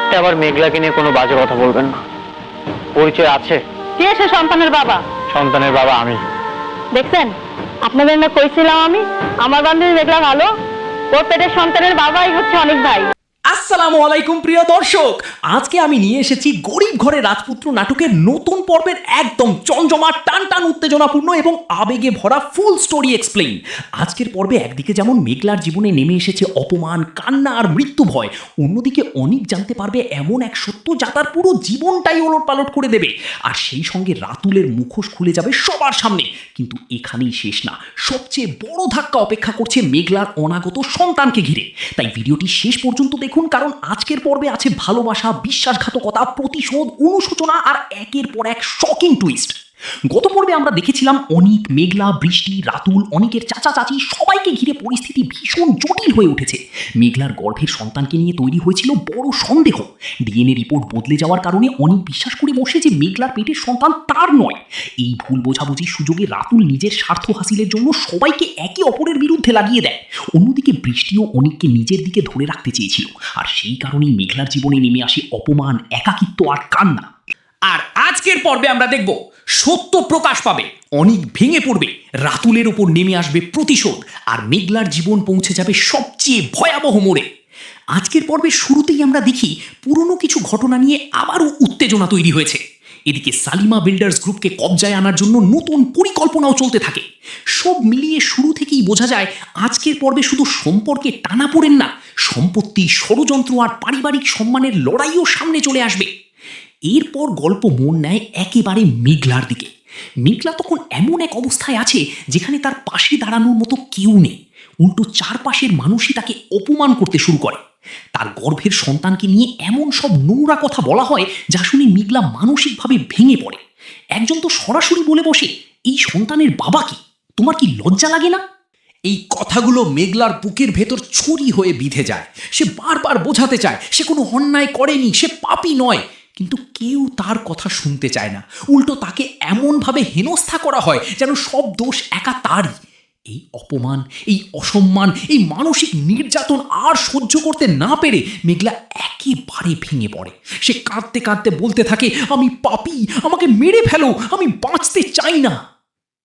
থাকতে আবার মেঘলাকে নিয়ে কোনো বাজে কথা বলবেন না। পরিচয় আছে। কে সে সন্তানের বাবা? সন্তানের বাবা আমি। দেখছেন, আপনাদের না কইছিলাম আমি, আমার বান্ধবী মেঘলা ভালো, ওর পেটের সন্তানের বাবাই হচ্ছে অনেক ভাই। আসসালামু আলাইকুম প্রিয় দর্শক, আজকে আমি নিয়ে এসেছি গরিব ঘরে রাজপুত্র নাটকের নতুন পর্বের একদম জমজমাট টান টান উত্তেজনাপূর্ণ এবং আবেগে ভরা ফুল স্টোরি এক্সপ্লেইন। আজকের পর্বে একদিকে যেমন মেঘলার জীবনে নেমে এসেছে অপমান, কান্না আর মৃত্যু ভয়, অন্যদিকে অনিক জানতে পারবে এমন এক সত্য যা তার পুরো জীবনটাই ওলটপালট করে দেবে। আর সেই সঙ্গে রাতুলের মুখোশ খুলে যাবে সবার সামনে। কিন্তু এখানেই শেষ না, সবচেয়ে বড় ধাক্কা অপেক্ষা করছে মেঘলার অনাগত সন্তানকে ঘিরে। তাই ভিডিওটি শেষ পর্যন্ত দেখুন, কারণ আজকের পর্বে আছে ভালোবাসা, বিশ্বাসঘাতকতা, প্রতিশোধ, অনুশোচনা আর একের পর এক শকিং টুইস্ট। গত পর্বে আমরা দেখেছিলাম অনিক, মেঘলা, বৃষ্টি, রাতুল, অনিকের চাচা চাচি সবাইকে ঘিরে পরিস্থিতি ভীষণ জটিল হয়ে উঠেছে। মেঘলার গর্ভের সন্তানকে নিয়ে তৈরি হয়েছিল বড় সন্দেহ। ডিএনএ রিপোর্ট বদলে যাওয়ার কারণে অনিক বিশ্বাস করে বসে যে মেঘলার পেটের সন্তান তার নয়। এই ভুল বোঝাবুঝির সুযোগে রাতুল নিজের স্বার্থ হাসিলের জন্য সবাইকে একে অপরের বিরুদ্ধে লাগিয়ে দেয়। অন্যদিকে বৃষ্টিও অনিককে নিজের দিকে ধরে রাখতে চেয়েছিল, আর সেই কারণেই মেঘলার জীবনে নেমে আসে অপমান, একাকিত্ব আর কান্না। আর আজকের পর্বে আমরা দেখব সত্য প্রকাশ পাবে, অনিক ভেঙে পড়বে, রাতুলের ওপর নেমে আসবে প্রতিশোধ, আর মেঘলার জীবন পৌঁছে যাবে সবচেয়ে ভয়াবহ মোড়ে। আজকের পর্বের শুরুতেই আমরা দেখি পুরনো কিছু ঘটনা নিয়ে আবারও উত্তেজনা তৈরি হয়েছে। এদিকে সালিমা বিল্ডার্স গ্রুপকে কবজায় আনার জন্য নতুন পরিকল্পনাও চলতে থাকে। সব মিলিয়ে শুরু থেকেই বোঝা যায় আজকের পর্বে শুধু সম্পর্কে টানাপোড়েন না, সম্পত্তি, ষড়যন্ত্র আর পারিবারিক সম্মানের লড়াইও সামনে চলে আসবে। এরপর গল্প মন নেয় একেবারে মেঘলার দিকে। মেঘলা তখন এমন এক অবস্থায় আছে যেখানে তার পাশে দাঁড়ানোর মতো কেউ নেই, উল্টো চারপাশের মানুষই তাকে অপমান করতে শুরু করে। তার গর্ভের সন্তানকে নিয়ে এমন সব নোংরা কথা বলা হয় যা শুনে মেঘলা মানসিকভাবে ভেঙে পড়ে। একজন তো সরাসরি বলে বসে, এই সন্তানের বাবা কি? তোমার কি লজ্জা লাগে না? এই কথাগুলো মেঘলার বুকের ভেতর ছুরি হয়ে বিঁধে যায়। সে বারবার বোঝাতে চায় সে কোনো অন্যায় করেনি, সে পাপী নয়, কিন্তু কেউ তার কথা শুনতে চায় না। উল্টো তাকে এমনভাবে হেনস্থা করা হয় যেন সব দোষ একা তারই। এই অপমান, এই অসম্মান, এই মানসিক নির্যাতন আর সহ্য করতে না পেরে মেঘলা একেবারে ভেঙে পড়ে। সে কাঁদতে কাঁদতে বলতে থাকে, আমি পাপী, আমাকে মেরে ফেলো, আমি বাঁচতে চাই না।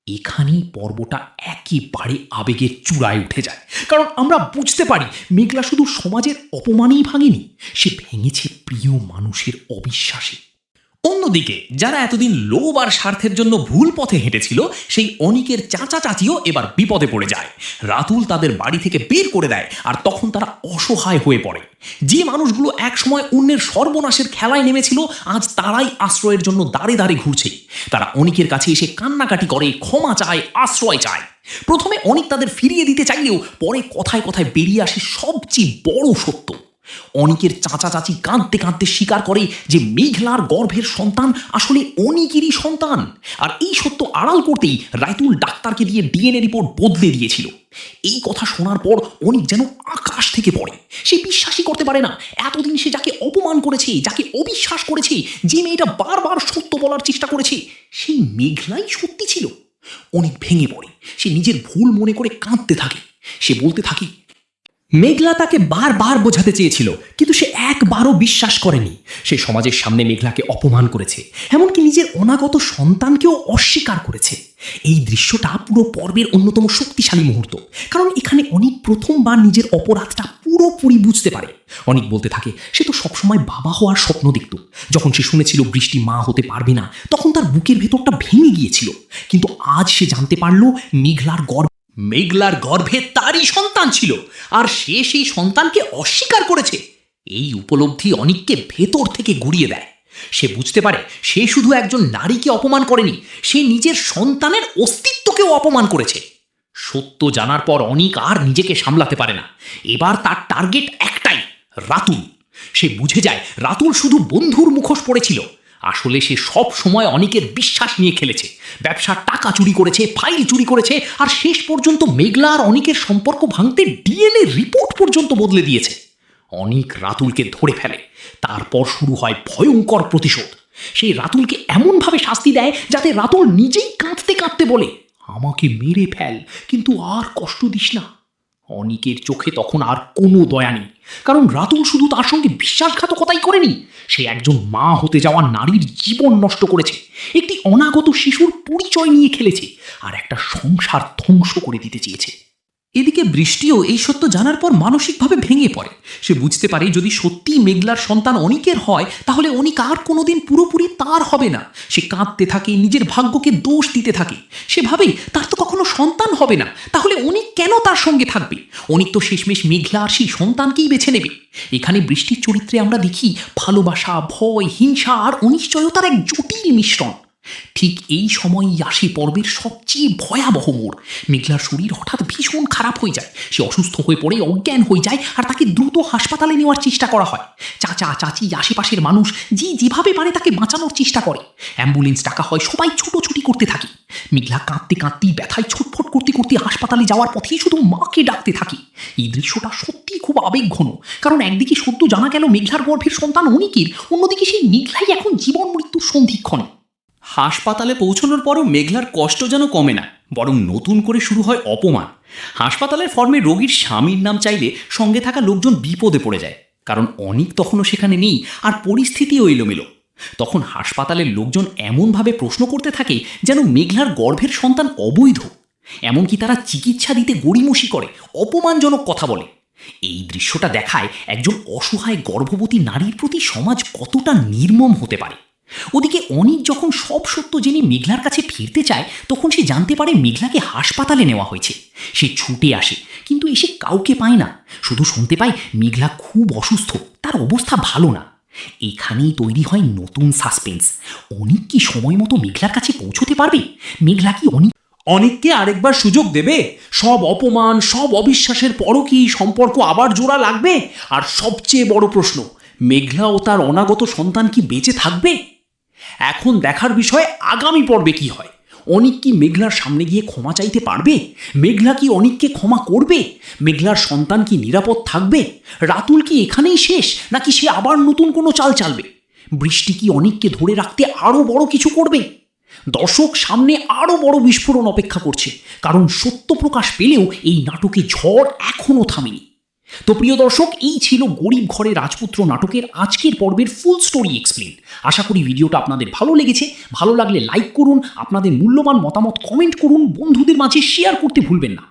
এখানেই পর্বটা একেবারে আবেগের চূড়ায় উঠে যায়, কারণ আমরা বুঝতে পারি মেঘলা শুধু সমাজের অপমানেই ভাঙেনি, সে ভেঙেছে প্রিয় মানুষের অবিশ্বাসে। অন্যদিকে যারা এতদিন লোভ আর স্বার্থের জন্য ভুল পথে হেঁটেছিল, সেই অনিকের চাচা চাচিও এবার বিপদে পড়ে যায়। রাতুল তাদের বাড়ি থেকে বের করে দেয়, আর তখন তারা অসহায় হয়ে পড়ে। যে মানুষগুলো একসময় অন্যের সর্বনাশের খেলায় নেমেছিল, আজ তারাই আশ্রয়ের জন্য দাঁড়ে দাঁড়ে ঘুরছে। তারা অনিকের কাছে এসে কান্নাকাটি করে, ক্ষমা চায়, আশ্রয় চায়। প্রথমে অনিক তাদের ফিরিয়ে দিতে চাইলেও পরে কথায় কথায় বেরিয়ে আসে সবচেয়ে বড় সত্য। অনিকের চাচা চাচি কাঁদতে কাঁদতে স্বীকার করে যে মেঘলার গর্ভের সন্তান আসলে অনিকেরই সন্তান। আর এই সত্য আড়াল করতেই রাতুল ডাক্তারকে দিয়ে ডিএনএ রিপোর্ট বদলে দিয়েছিল। এই কথা শোনার পর অনিক যেন আকাশ থেকে পড়ে। সে বিশ্বাসই করতে পারে না এতদিন সে যাকে অপমান করেছে, যাকে অবিশ্বাস করেছে, যে মেয়েটা বারবার সত্য বলার চেষ্টা করেছে, সেই মেঘলাই সত্যি ছিল। অনিক ভেঙে পড়ে, সে নিজের ভুল মনে করে কাঁদতে থাকে। সে বলতে থাকে, মেঘলা তাকে বারবার বোঝাতে চেয়েছিল, কিন্তু সে একবারও বিশ্বাস করেনি। সে সমাজের সামনে মেঘলাকে অপমান করেছে, এমনকি নিজের অনাগত সন্তানকেও অস্বীকার করেছে। এই দৃশ্যটা পুরো পর্বের অন্যতম শক্তিশালী মুহূর্ত, কারণ এখানে অনিক প্রথমবার নিজের অপরাধটা পুরোপুরি বুঝতে পারে। অনিক বলতে থাকে, সে তো সবসময় বাবা হওয়ার স্বপ্ন দেখত। যখন সে শুনেছিল বৃষ্টি মা হতে পারবে না, তখন তার বুকের ভেতরটা ভেঙে গিয়েছিল। কিন্তু আজ সে জানতে পারল মেঘলার গর্ভে তারই সন্তান ছিল, আর সে সেই সন্তানকে অস্বীকার করেছে। এই উপলব্ধি অনিককে ভেতর থেকে গুঁড়িয়ে দেয়। সে বুঝতে পারে সে শুধু একজন নারীকে অপমান করেনি, সে নিজের সন্তানের অস্তিত্বকেও অপমান করেছে। সত্য জানার পর অনিক আর নিজেকে সামলাতে পারে না। এবার তার টার্গেট একটাই, রাতুল। সে বুঝে যায় রাতুল শুধু বন্ধুর মুখোশ পড়েছিল, আসলে সে সব সময় অনিকের বিশ্বাস নিয়ে খেলেছে। ব্যবসার টাকা চুরি করেছে, ফাইল চুরি করেছে, আর শেষ পর্যন্ত মেঘলা আর অনিকের সম্পর্ক ভাঙতে ডিএনএ রিপোর্ট পর্যন্ত বদলে দিয়েছে। অনিক রাতুলকে ধরে ফেলে, তারপর শুরু হয় ভয়ঙ্কর প্রতিশোধ। সেই রাতুলকে এমনভাবে শাস্তি দেয় যাতে রাতুল নিজেই কাঁদতে কাঁদতে বলে, আমাকে মেরে ফেল, কিন্তু আর কষ্ট দিস না। অনিকের চোখে তখন আর কোনো দয়া নেই, কারণ রাতুল শুধু তার সঙ্গে বিশ্বাসঘাতকতাই করেনি, সে একজন মা হতে যাওয়া নারীর জীবন নষ্ট করেছে, একটি অনাগত শিশুর পরিচয় নিয়ে খেলেছে, আর একটা সংসার ধ্বংস করে দিতে চেয়েছে। এদিকে বৃষ্টিও এই সত্য জানার পর মানসিকভাবে ভেঙে পড়ে। সে বুঝতে পারে যদি সত্যিই মেঘলার সন্তান অনিকের হয় তাহলে অনিক আর কোনোদিন পুরোপুরি তার হবে না। সে কাঁদতে থাকে, নিজের ভাগ্যকে দোষ দিতে থাকে। সে ভাবে তার তো কখনো সন্তান হবে না, তাহলে অনিক কেন তার সঙ্গে থাকবে? অনিক তো শেষমেশ মেঘলা আর সেই সন্তানকেই বেছে নেবে। এখানে বৃষ্টির চরিত্রে আমরা দেখি ভালোবাসা, ভয়, হিংসা আর অনিশ্চয়তার এক জটিল মিশ্রণ। ঠিক এই সময়ই আসে পর্বের সবচেয়ে ভয়াবহ মোড়। মেঘলার শরীর হঠাৎ ভীষণ খারাপ হয়ে যায়, সে অসুস্থ হয়ে পড়ে অজ্ঞান হয়ে যায়, আর তাকে দ্রুত হাসপাতালে নেওয়ার চেষ্টা করা হয়। চাচা, চাচি, আশেপাশের মানুষ যে যেভাবে পারে তাকে বাঁচানোর চেষ্টা করে। অ্যাম্বুলেন্স ডাকা হয়, সবাই ছুটোছুটি করতে থাকে। মেঘলা কাঁদতে কাঁদতেই ব্যথায় ছটফট করতে করতে হাসপাতালে যাওয়ার পথেই শুধু মাকে ডাকতে থাকে। এই দৃশ্যটা সত্যিই খুব আবেগঘন, কারণ একদিকে সত্য জানা গেল মেঘলার গর্ভের সন্তান অনিকের, অন্যদিকে সেই মেঘলাই এখন জীবন মৃত্যুর সন্ধিক্ষণে। হাসপাতালে পৌঁছানোর পরও মেঘলার কষ্ট যেন কমে না, বরং নতুন করে শুরু হয় অপমান। হাসপাতালের ফর্মে রোগীর স্বামীর নাম চাইলে সঙ্গে থাকা লোকজন বিপদে পড়ে যায়, কারণ অনিক তখনও সেখানে নেই আর পরিস্থিতিও এলোমেলো। তখন হাসপাতালের লোকজন এমনভাবে প্রশ্ন করতে থাকে যেন মেঘলার গর্ভের সন্তান অবৈধ। এমনকি তারা চিকিৎসা দিতে গড়িমসি করে, অপমানজনক কথা বলে। এই দৃশ্যটা দেখায় একজন অসহায় গর্ভবতী নারীর প্রতি সমাজ কতটা নির্মম হতে পারে। ওদিকে অনিক যখন সব সত্য জেনে মেঘলার কাছে ফিরতে চায়, তখন সে জানতে পারে মেঘলাকে হাসপাতালে নেওয়া হয়েছে। সে ছুটে আসে, কিন্তু এসে কাউকে পায় না। শুধু শুনতে পায় মেঘলা খুব অসুস্থ, তার অবস্থা ভালো না। এখানেই তৈরি হয় নতুন সাসপেন্স। অনিক কি সময় মতো মেঘলার কাছে পৌঁছতে পারবে? মেঘলা কি অনিককে আরেকবার সুযোগ দেবে? সব অপমান, সব অবিশ্বাসের পরও কি সম্পর্ক আবার জোড়া লাগবে? আর সবচেয়ে বড় প্রশ্ন, মেঘলা ও তার অনাগত সন্তান কি বেঁচে থাকবে? এখন দেখার বিষয় আগামী পর্বে কি হয়। অনিক কি মেঘলার সামনে গিয়ে ক্ষমা চাইতে পারবে? মেঘলা কি অনিককে ক্ষমা করবে? মেঘলার সন্তান কি নিরাপদ থাকবে? রাতুল কি এখানেই শেষ, নাকি সে আবার নতুন কোনো চাল চালবে? বৃষ্টি কি অনিককে ধরে রাখতে আরও বড় কিছু করবে? দর্শক, সামনে আরও বড় বিস্ফোরণ অপেক্ষা করছে, কারণ সত্য প্রকাশ পেলেও এই নাটকে ঝড় এখনও থামেনি। তো প্রিয় দর্শক, এই ছিল গরিব ঘরে রাজপুত্র নাটকের আজকের পর্বের ফুল স্টোরি এক্সপ্লেন। আশা করি ভিডিওটা আপনাদের ভালো লেগেছে। ভালো লাগলে লাইক করুন, আপনাদের মূল্যবান মতামত কমেন্ট করুন, বন্ধুদের মাঝে শেয়ার করতে ভুলবেন না।